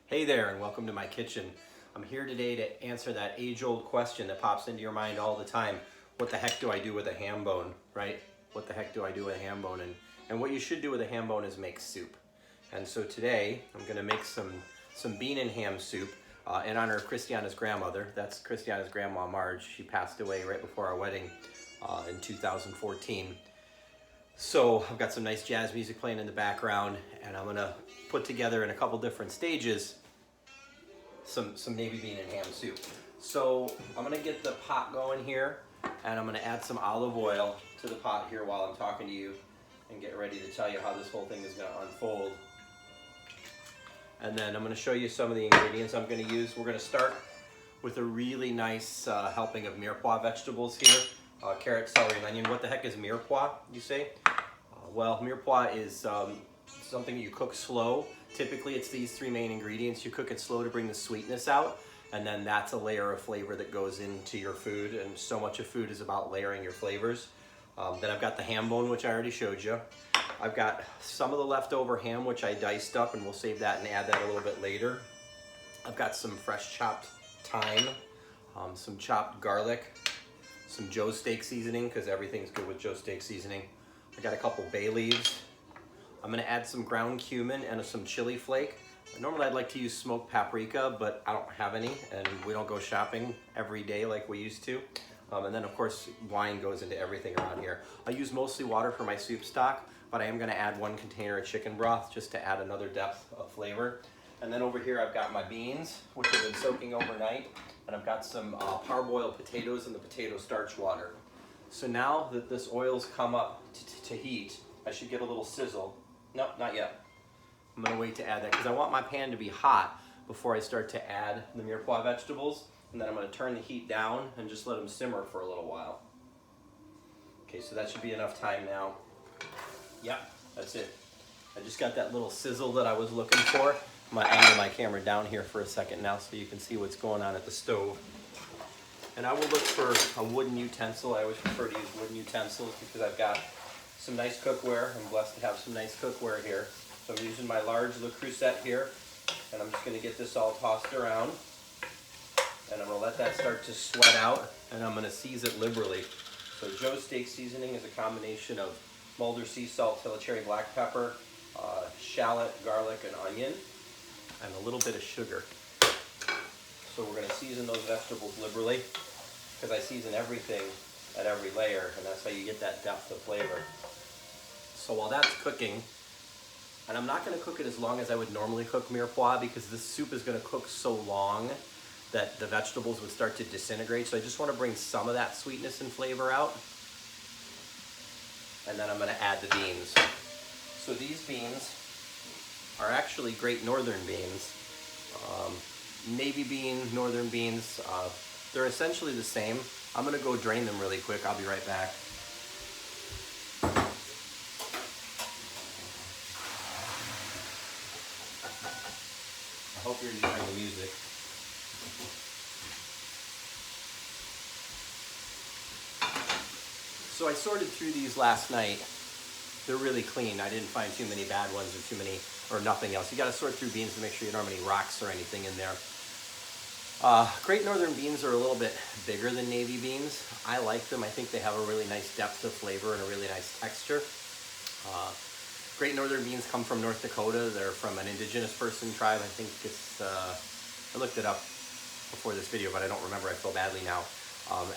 Hey there, and welcome to my kitchen. I'm here today to answer that age-old question that pops into your mind all the time. What the heck do I do with a ham bone, right? What the heck do I do with a ham bone? And what you should do with a ham bone is make soup. And so today, I'm gonna make some bean and ham soup in honor of Christiana's grandmother. That's Christiana's grandma, Marge. She passed away right before our wedding in 2014. So I've got some nice jazz music playing in the background, and I'm gonna put together in a couple different stages some navy bean and ham soup. So I'm gonna get the pot going here, and I'm gonna add some olive oil to the pot here while I'm talking to you and get ready to tell you how this whole thing is gonna unfold. And then I'm gonna show you some of the ingredients I'm gonna use. We're gonna start with a really nice helping of mirepoix vegetables here. Carrot, celery, and onion. What the heck is mirepoix, you say? Well, mirepoix is something you cook slow. Typically, it's these three main ingredients. You cook it slow to bring the sweetness out, and then that's a layer of flavor that goes into your food, and so much of food is about layering your flavors. Then I've got the ham bone, which I already showed you. I've got some of the leftover ham, which I diced up, and we'll save that and add that a little bit later. I've got some fresh chopped thyme, some chopped garlic, some Joe steak seasoning, because everything's good with Joe steak seasoning. I got a couple bay leaves. I'm gonna add some ground cumin and some chili flake. Normally I'd like to use smoked paprika, but I don't have any, and we don't go shopping every day like we used to. And then of course, wine goes into everything around here. I use mostly water for my soup stock, but I am gonna add 1 container of chicken broth just to add another depth of flavor. And then over here I've got my beans, which have been soaking overnight. And I've got some parboiled potatoes in the potato starch water. So now that this oil's come up to heat, I should get a little sizzle. No, not yet. I'm gonna wait to add that because I want my pan to be hot before I start to add the mirepoix vegetables. And then I'm gonna turn the heat down and just let them simmer for a little while. Okay, so that should be enough time now. Yep, that's it. I just got that little sizzle that I was looking for. I'm gonna angle my camera down here for a second now so you can see what's going on at the stove. And I will look for a wooden utensil. I always prefer to use wooden utensils because I've got some nice cookware. I'm blessed to have some nice cookware here. So I'm using my large Le Creuset here, and I'm just gonna get this all tossed around. And I'm gonna let that start to sweat out, and I'm gonna season it liberally. So Joe steak seasoning is a combination of Mulder sea salt, cherry black pepper, shallot, garlic, and onion, and a little bit of sugar. So we're going to season those vegetables liberally because I season everything at every layer, and that's how you get that depth of flavor. So while that's cooking, and I'm not going to cook it as long as I would normally cook mirepoix because this soup is going to cook so long that the vegetables would start to disintegrate. So I just want to bring some of that sweetness and flavor out. And then I'm going to add the beans. So these beans are actually Great Northern beans. Navy bean, northern beans, they're essentially the same. I'm gonna go drain them really quick. I'll be right back. I hope you're enjoying the music. So I sorted through these last night. They're really clean. I didn't find too many bad ones or nothing else. You gotta sort through beans to make sure you don't have any rocks or anything in there. Great Northern beans are a little bit bigger than navy beans. I like them. I think they have a really nice depth of flavor and a really nice texture. Great Northern beans come from North Dakota. They're from an indigenous person tribe. I think it's, I looked it up before this video, but I don't remember. I feel badly now.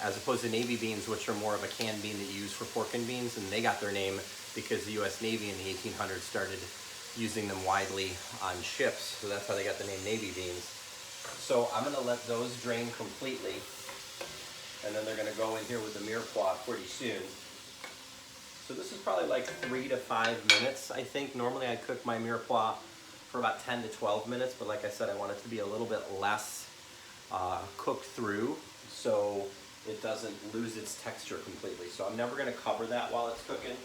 As opposed to navy beans, which are more of a canned bean that you use for pork and beans, and they got their name because the U.S. Navy in the 1800s started using them widely on ships, so that's how they got the name navy beans. So I'm gonna let those drain completely, and then they're gonna go in here with the mirepoix pretty soon. So this is probably like 3 to 5 minutes, I think. Normally I cook my mirepoix for about 10 to 12 minutes, but like I said, I want it to be a little bit less cooked through so it doesn't lose its texture completely. So I'm never gonna cover that while it's cooking.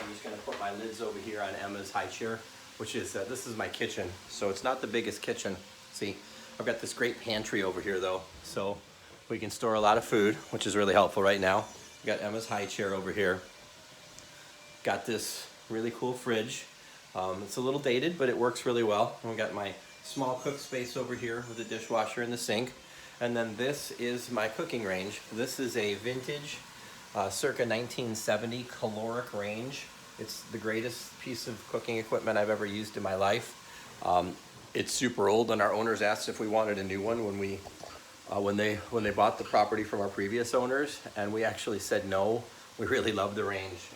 I'm just gonna put my lids over here on Emma's high chair, which is, this is my kitchen. So it's not the biggest kitchen. See, I've got this great pantry over here though. So we can store a lot of food, which is really helpful right now. We got Emma's high chair over here. Got this really cool fridge. It's a little dated, but it works really well. And we got my Small cook space over here with a dishwasher and the sink. And then this is my cooking range. This is a vintage, circa 1970 caloric range. It's the greatest piece of cooking equipment I've ever used in my life. It's super old, and our owners asked if we wanted a new one when they bought the property from our previous owners, and we actually said no. We really love the range.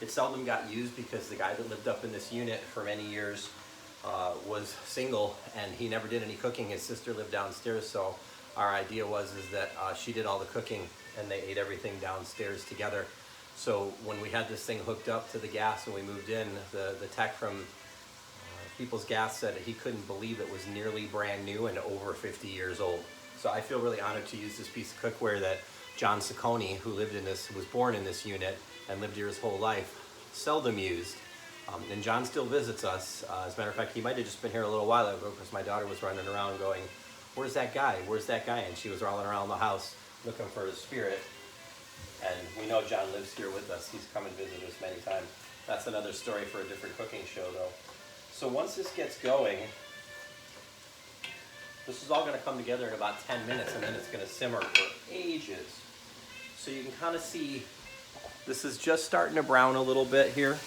It seldom got used because the guy that lived up in this unit for many years was single, and he never did any cooking. His sister lived downstairs, so our idea was that she did all the cooking and they ate everything downstairs together. So when we had this thing hooked up to the gas and we moved in, the tech from People's Gas said he couldn't believe it was nearly brand new and over 50 years old. So I feel really honored to use this piece of cookware that John Ciccone, who lived in this, was born in this unit and lived here his whole life, seldom used. And John still visits us. As a matter of fact, he might have just been here a little while ago because my daughter was running around going, "Where's that guy? Where's that guy?" And she was rolling around the house looking for his spirit. And we know John lives here with us. He's come and visited us many times. That's another story for a different cooking show, though. So once this gets going, this is all going to come together in about 10 minutes, and then it's going to simmer for ages. So you can kind of see this is just starting to brown a little bit here.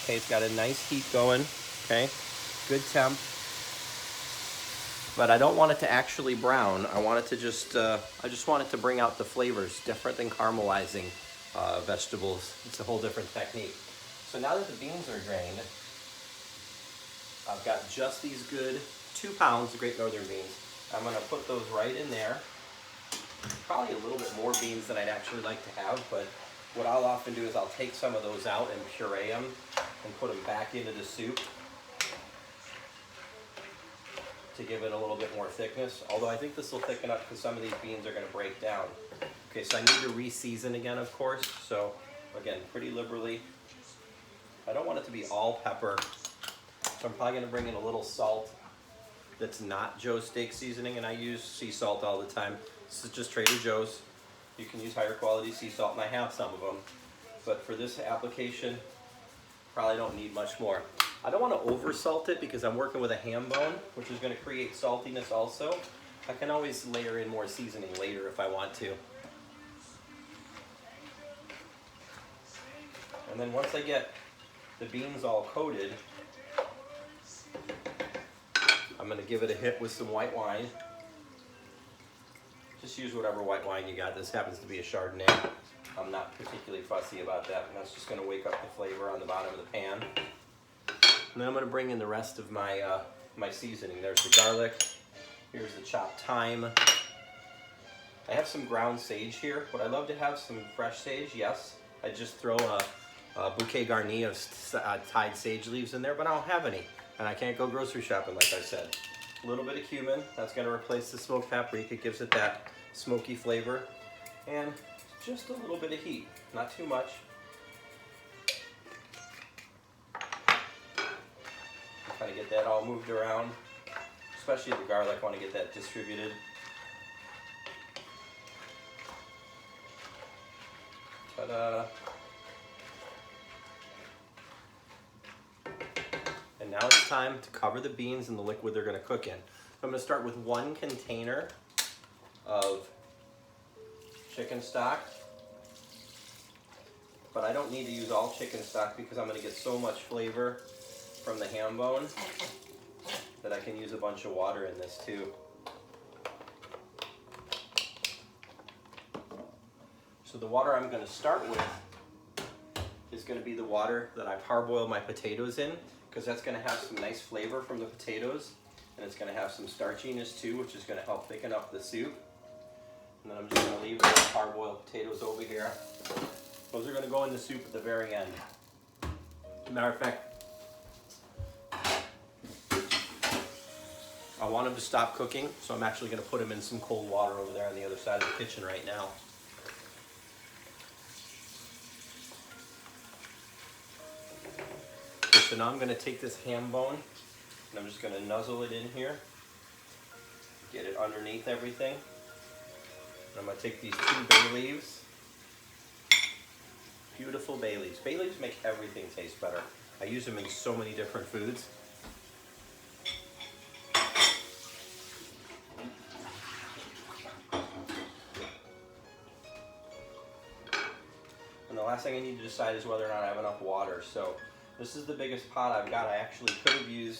Okay, it's got a nice heat going, okay, good temp. But I don't want it to actually brown. I want it to just, I just want it to bring out the flavors, different than caramelizing vegetables. It's a whole different technique. So now that the beans are drained, I've got just these good 2 pounds of Great Northern beans. I'm gonna put those right in there. Probably a little bit more beans than I'd actually like to have, but what I'll often do is I'll take some of those out and puree them and put them back into the soup to give it a little bit more thickness. Although I think this will thicken up because some of these beans are going to break down. Okay, so I need to re-season again, of course. So again, pretty liberally. I don't want it to be all pepper, so I'm probably going to bring in a little salt that's not Joe's steak seasoning, and I use sea salt all the time. This is just Trader Joe's. You can use higher quality sea salt, and I have some of them. But for this application, probably don't need much more. I don't want to over salt it because I'm working with a Hambone, which is going to create saltiness also. I can always layer in more seasoning later if I want to. And then once I get the beans all coated, I'm going to give it a hit with some white wine. Just use whatever white wine you got. This happens to be a Chardonnay. I'm not particularly fussy about that, and that's just going to wake up the flavor on the bottom of the pan. And then I'm going to bring in the rest of my my seasoning. There's the garlic. Here's the chopped thyme. I have some ground sage here. Would I love to have some fresh sage? Yes. I just throw a bouquet garni of tied sage leaves in there, but I don't have any, and I can't go grocery shopping like I said. A little bit of cumin. That's going to replace the smoked paprika. It gives it that smoky flavor, and just a little bit of heat. Not too much. Kind of get that all moved around, especially the garlic. I want to get that distributed. Ta-da! And now it's time to cover the beans in the liquid they're going to cook in. So I'm going to start with 1 container of chicken stock, but I don't need to use all chicken stock because I'm going to get so much flavor from the Hambone that I can use a bunch of water in this too. So the water I'm going to start with is going to be the water that I parboil my potatoes in, because that's going to have some nice flavor from the potatoes, and it's going to have some starchiness too, which is going to help thicken up the soup. And then I'm just going to leave the parboiled potatoes over here. Those are going to go in the soup at the very end. As a matter of fact, I want them to stop cooking, so I'm actually going to put them in some cold water over there on the other side of the kitchen right now. Okay, so now I'm going to take this Hambone and I'm just going to nuzzle it in here, get it underneath everything. And I'm going to take these 2 bay leaves, beautiful bay leaves. Bay leaves make everything taste better. I use them in so many different foods. the last thing I need to decide is whether or not I have enough water. So this is the biggest pot I've got. I actually probably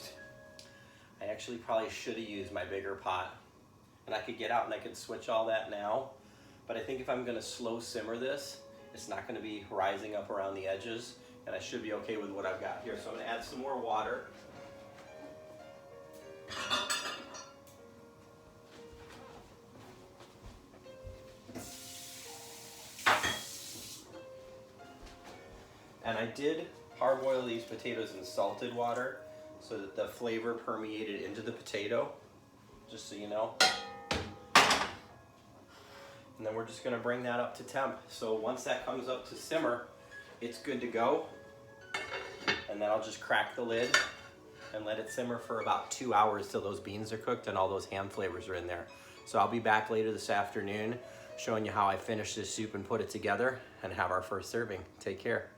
should have used my bigger pot. And I could get out and I could switch all that now. But I think if I'm gonna slow simmer this, it's not gonna be rising up around the edges, and I should be okay with what I've got here. So I'm gonna add some more water. And I did parboil these potatoes in salted water so that the flavor permeated into the potato, just so you know. And then we're just gonna bring that up to temp. So once that comes up to simmer, it's good to go. And then I'll just crack the lid and let it simmer for about 2 hours till those beans are cooked and all those ham flavors are in there. So I'll be back later this afternoon showing you how I finish this soup and put it together and have our first serving. Take care.